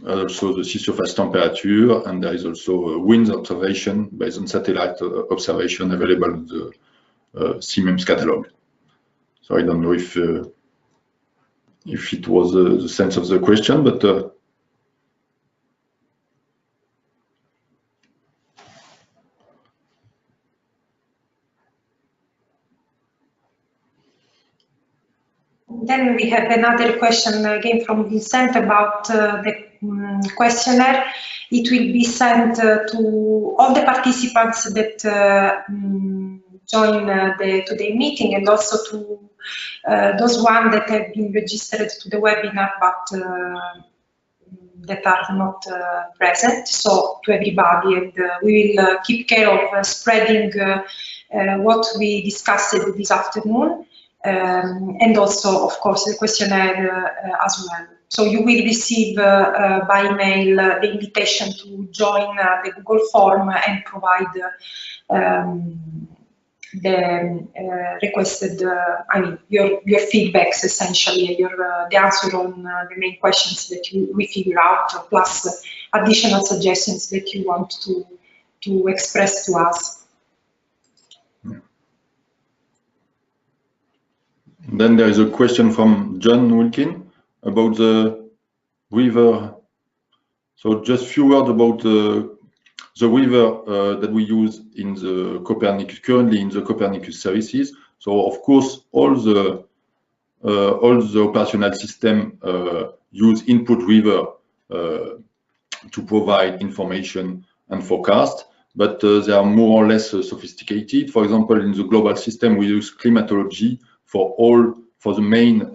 also the sea surface temperature, and there is also wind observation based on satellite observation available in the CMEMS catalog. So I don't know if it was the sense of the question, but Then we have another question again from Vincent about the questionnaire. It will be sent to all the participants that join today's meeting, and also to those ones that have been registered to the webinar but that are not present, so to everybody, and we will keep care of spreading what we discussed this afternoon, and also, of course, the questionnaire as well. So you will receive by email the invitation to join the Google form and provide the requested, I mean, your feedbacks, essentially, the answer on the main questions that we figure out, plus additional suggestions that you want to express to us. Then there is a question from John Wilkin about the river. So just a few words about the river that we use in the Copernicus, currently in the Copernicus services. So of course, all the operational system use input river to provide information and forecast, but they are more or less sophisticated. For example, in the global system, we use climatology for the main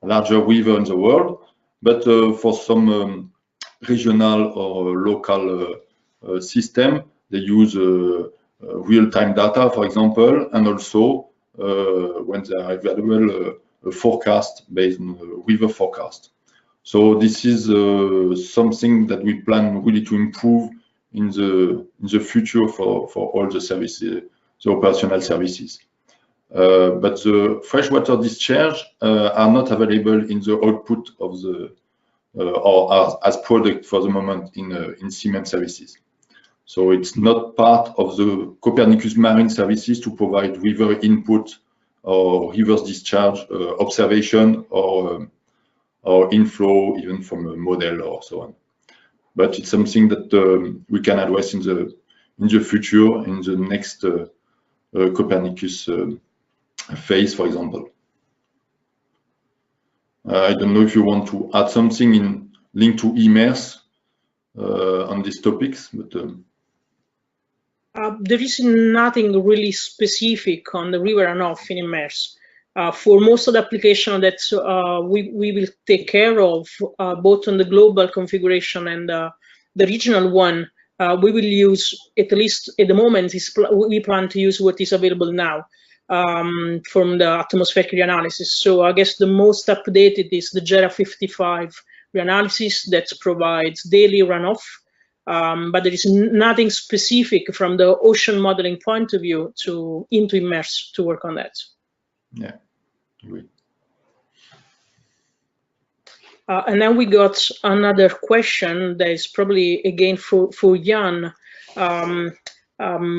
larger river in the world, but for some regional or local system, they use real-time data, for example, and also when they are available, a forecast based on river forecast. So this is something that we plan really to improve in the future for all the services, the operational services. But the freshwater discharge are not available in the output of the or as product for the moment in CMEMS services. So it's not part of the Copernicus marine services to provide river input or reverse discharge observation or inflow even from a model or so on. But it's something that we can address in the future, in the next Copernicus phase, for example. I don't know if you want to add something in link to IMMERSE on these topics, but there is nothing really specific on the river runoff in IMMERSE. For most of the application that we will take care of, both on the global configuration and the regional one, we will use, at least at the moment, we plan to use what is available now from the atmospheric reanalysis. So I guess the most updated is the JERA 55 reanalysis that provides daily runoff. But there is nothing specific from the ocean modeling point of view into IMMERSE to work on that. Yeah, great. And then we got another question that is probably again for Yann.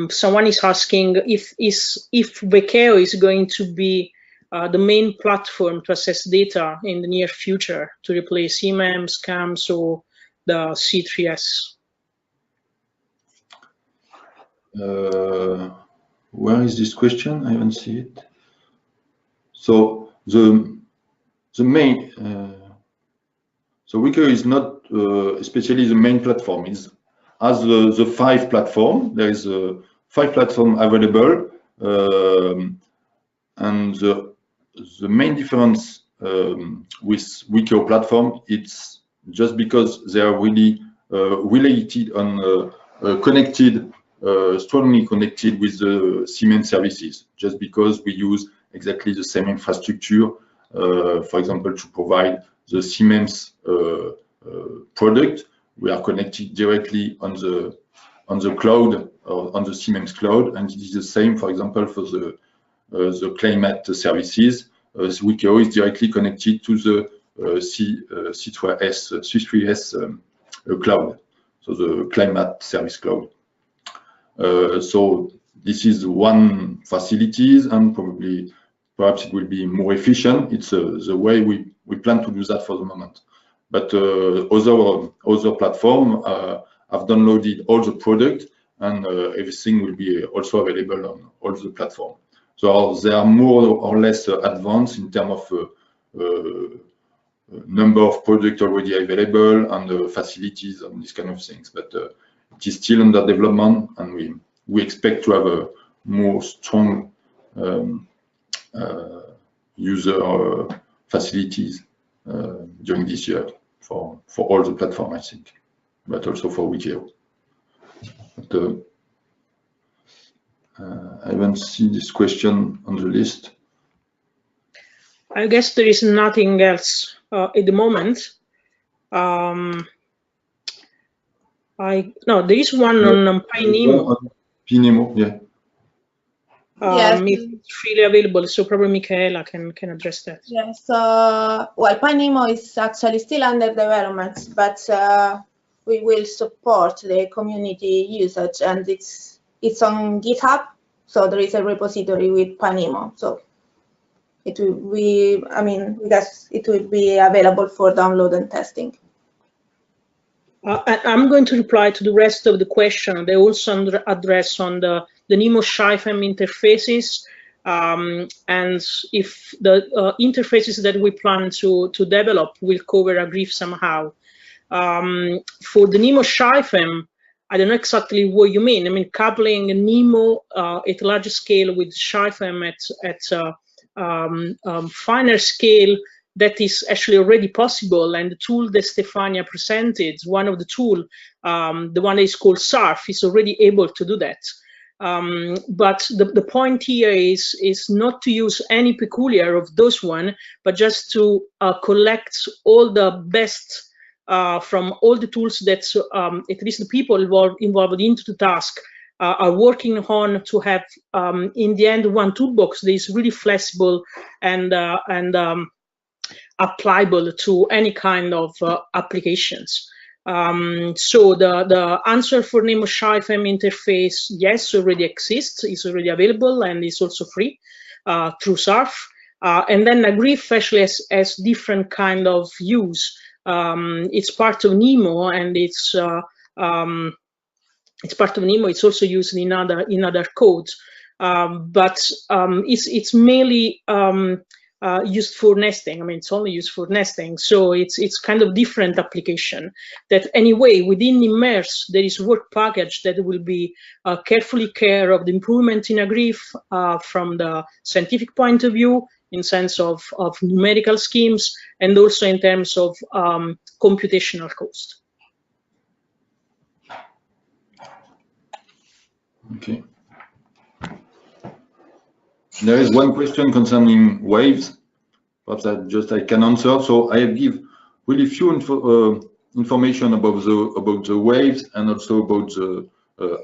Someone is asking if VECEO is going to be the main platform to assess data in the near future to replace CMEMS, CAMS, or the C3S. Where is this question? I haven't seen it. So the main so VECEO is not especially the main platform. Is as the 5 platform. There is 5 platform available, and the main difference with VECEO platform, it's just because they are really related and connected, strongly connected with the CMEMS services, just because we use exactly the same infrastructure, for example, to provide the CMEMS product. We are connected directly on the cloud, or on the CMEMS cloud, and it is the same, for example, for the climate services. VECEO is directly connected to the C3S cloud, so the climate service cloud. So this is one facilities, and perhaps it will be more efficient. It's the way we plan to do that for the moment. But other platform have downloaded all the product, and everything will be also available on all the platform. So they are more or less advanced in terms of number of projects already available and the facilities and these kind of things. But it is still under development, and we expect to have a more strong user facilities during this year for all the platform, I think, but also for WIKIO. But I haven't seen this question on the list. I guess there is nothing else at the moment. No, there is one on PyNemo. PyNemo, yeah. Yes. It's freely available, so probably Michela can address that. Yes. Well, PyNemo is actually still under development, but we will support the community usage, and it's on GitHub, so there is a repository with PyNemo. So it will be, I mean, I guess it will be available for download and testing. I'm going to reply to the rest of the question. They also address on the NEMO SciFem interfaces, and if the interfaces that we plan to develop will cover AGRIF somehow. For the NEMO SciFem, I don't know exactly what you mean. I mean, coupling NEMO at larger scale with SciFem at finer scale, that is actually already possible, and the tool that Stefania presented, one of the tool, the one that is called SARF, is already able to do that. But the point here is not to use any peculiar of those one, but just to collect all the best from all the tools that at least the people involved into the task are working on, to have in the end one toolbox that is really flexible and applicable to any kind of applications. So the answer for NEMO SciFem interface, yes, already exists, is already available, and is also free through SARF. And then AGRIF actually has different kind of use. It's part of NEMO, and it's part of NEMO. It's also used in other codes, but it's mainly used for nesting. I mean, it's only used for nesting, so it's kind of different application. That anyway, within IMMERSE there is a work package that will be carefully care of the improvement in AGRIF from the scientific point of view, in sense of numerical schemes, and also in terms of computational cost. Okay. There is one question concerning waves. Perhaps I can answer. So I have give really few information about the waves, and also about the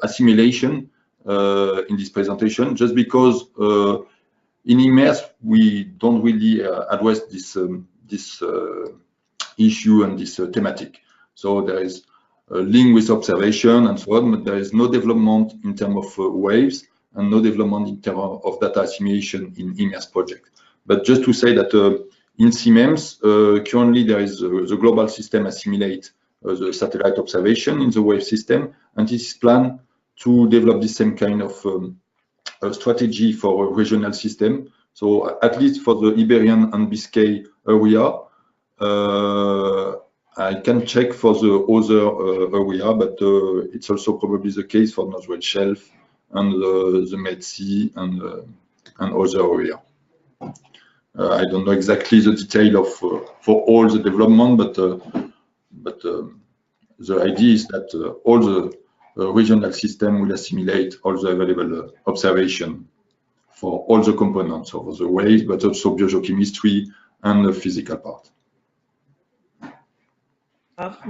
assimilation in this presentation, just because in IMMERSE we don't really address this issue and this thematic. So there is a link with observation and so on, but there is no development in terms of waves, and no development in terms of data assimilation in IMMERSE project. But just to say that in CMEMS, currently there is the global system assimilate the satellite observation in the wave system, and this is planned to develop the same kind of strategy for a regional system. So at least for the Iberian and Biscay area, I can check for the other area, but it's also probably the case for Northwest Shelf and the Med Sea and other area. I don't know exactly the detail of for all the development, but the idea is that all the regional system will assimilate all the available observation for all the components of the waves, but also biogeochemistry and the physical part.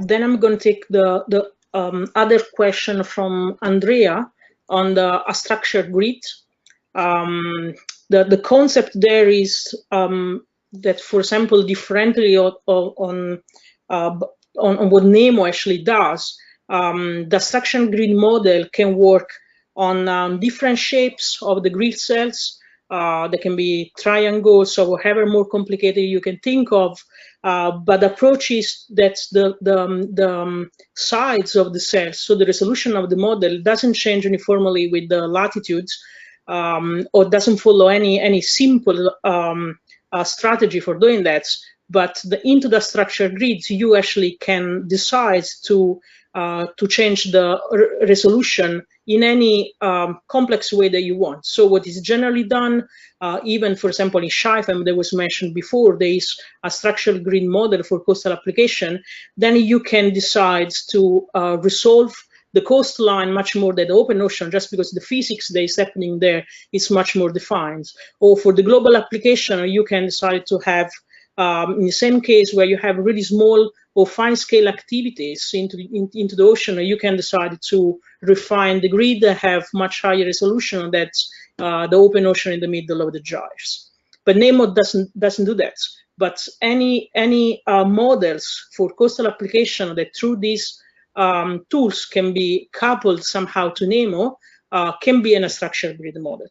Then I'm going to take the other question from Andrea on a structured grid. The concept there is that, for example, differently on what NEMO actually does, the structured grid model can work on different shapes of the grid cells. They can be triangles or whatever more complicated you can think of, but the approach is that the sides of the cells, so the resolution of the model, doesn't change uniformly with the latitudes, or doesn't follow any simple strategy for doing that. But into the structured grids, you actually can decide to change the resolution in any complex way that you want. So what is generally done, even for example in SHIFM that was mentioned before, there is a structural grid model for coastal application. Then you can decide to resolve the coastline much more than the open ocean, just because the physics that is happening there is much more defined. Or for the global application, you can decide to have, in the same case where you have really small or fine scale activities into the ocean, you can decide to refine the grid and have much higher resolution than the open ocean in the middle of the gyres. But NEMO doesn't do that. But any models for coastal application that through these tools can be coupled somehow to NEMO can be in a structured grid model.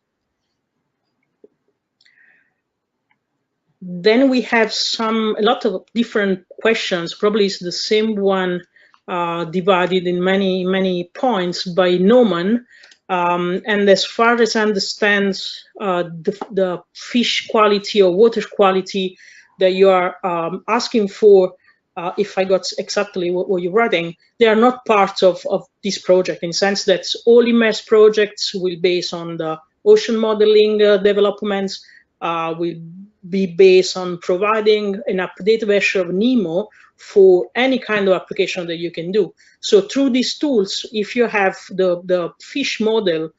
Then we have a lot of different questions. Probably it's the same one divided in many points by Noman. And as far as I understand, the fish quality or water quality that you are asking for, if I got exactly what you're writing, they are not part of this project, in the sense that all IMMERSE projects will base on the ocean modeling developments, will be based on providing an updated version of NEMO for any kind of application that you can do. So through these tools, if you have the fish model,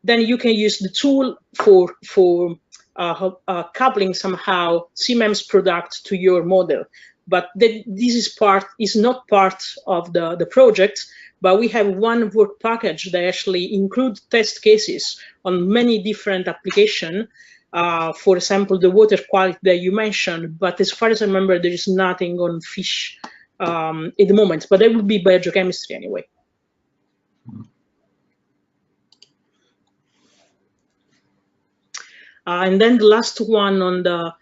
then you can use the tool for coupling somehow CMEMS product to your model. But this is not part of the project, but we have one work package that actually includes test cases on many different applications. For example, the water quality that you mentioned, but as far as I remember, there is nothing on fish at the moment, but that would be biogeochemistry anyway. And then the last one on the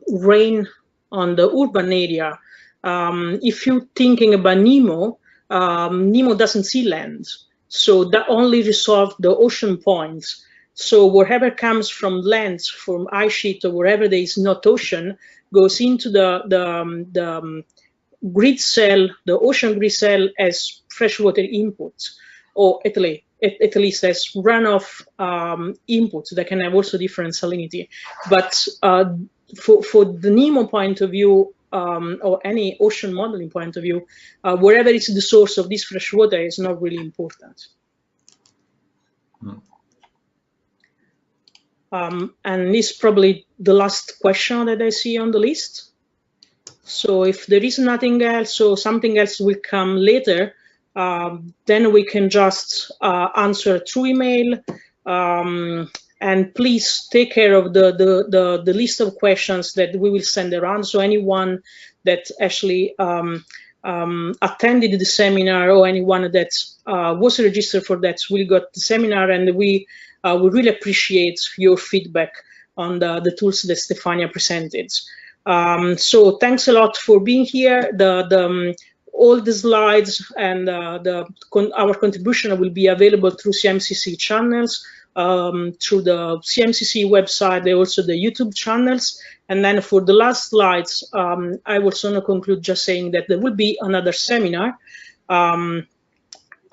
rain on the urban area. If you're thinking about NEMO, NEMO doesn't see land, so that only resolves the ocean points. So wherever comes from land, from ice sheet or wherever there is not ocean, goes into the grid cell, the ocean grid cell, as freshwater inputs, or at least as runoff inputs that can have also different salinity. But for the NEMO point of view, or any ocean modeling point of view, wherever it's the source of this fresh water is not really important. And this is probably the last question that I see on the list. So if there is nothing else or something else will come later, then we can just answer through email. And please take care of the list of questions that we will send around. So anyone that actually attended the seminar or anyone that was registered for that will get the seminar, and we really appreciate your feedback on the tools that Stefania presented. So thanks a lot for being here. All the slides and our contribution will be available through CMCC channels, through the CMCC website, and also the YouTube channels. And then for the last slides, I will also conclude just saying that there will be another seminar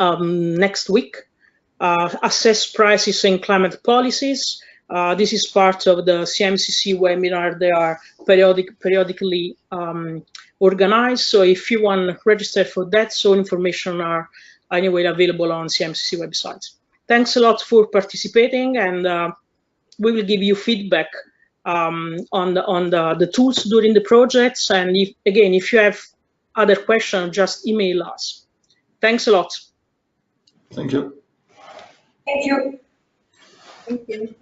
next week. Assess prices and climate policies. This is part of the CMCC webinar. They are periodically organized. So if you want to register for that, so information are anyway available on CMCC website. Thanks a lot for participating, and we will give you feedback on the tools during the projects. And if you have other questions, just email us. Thanks a lot. Thank you. Thank you. Thank you.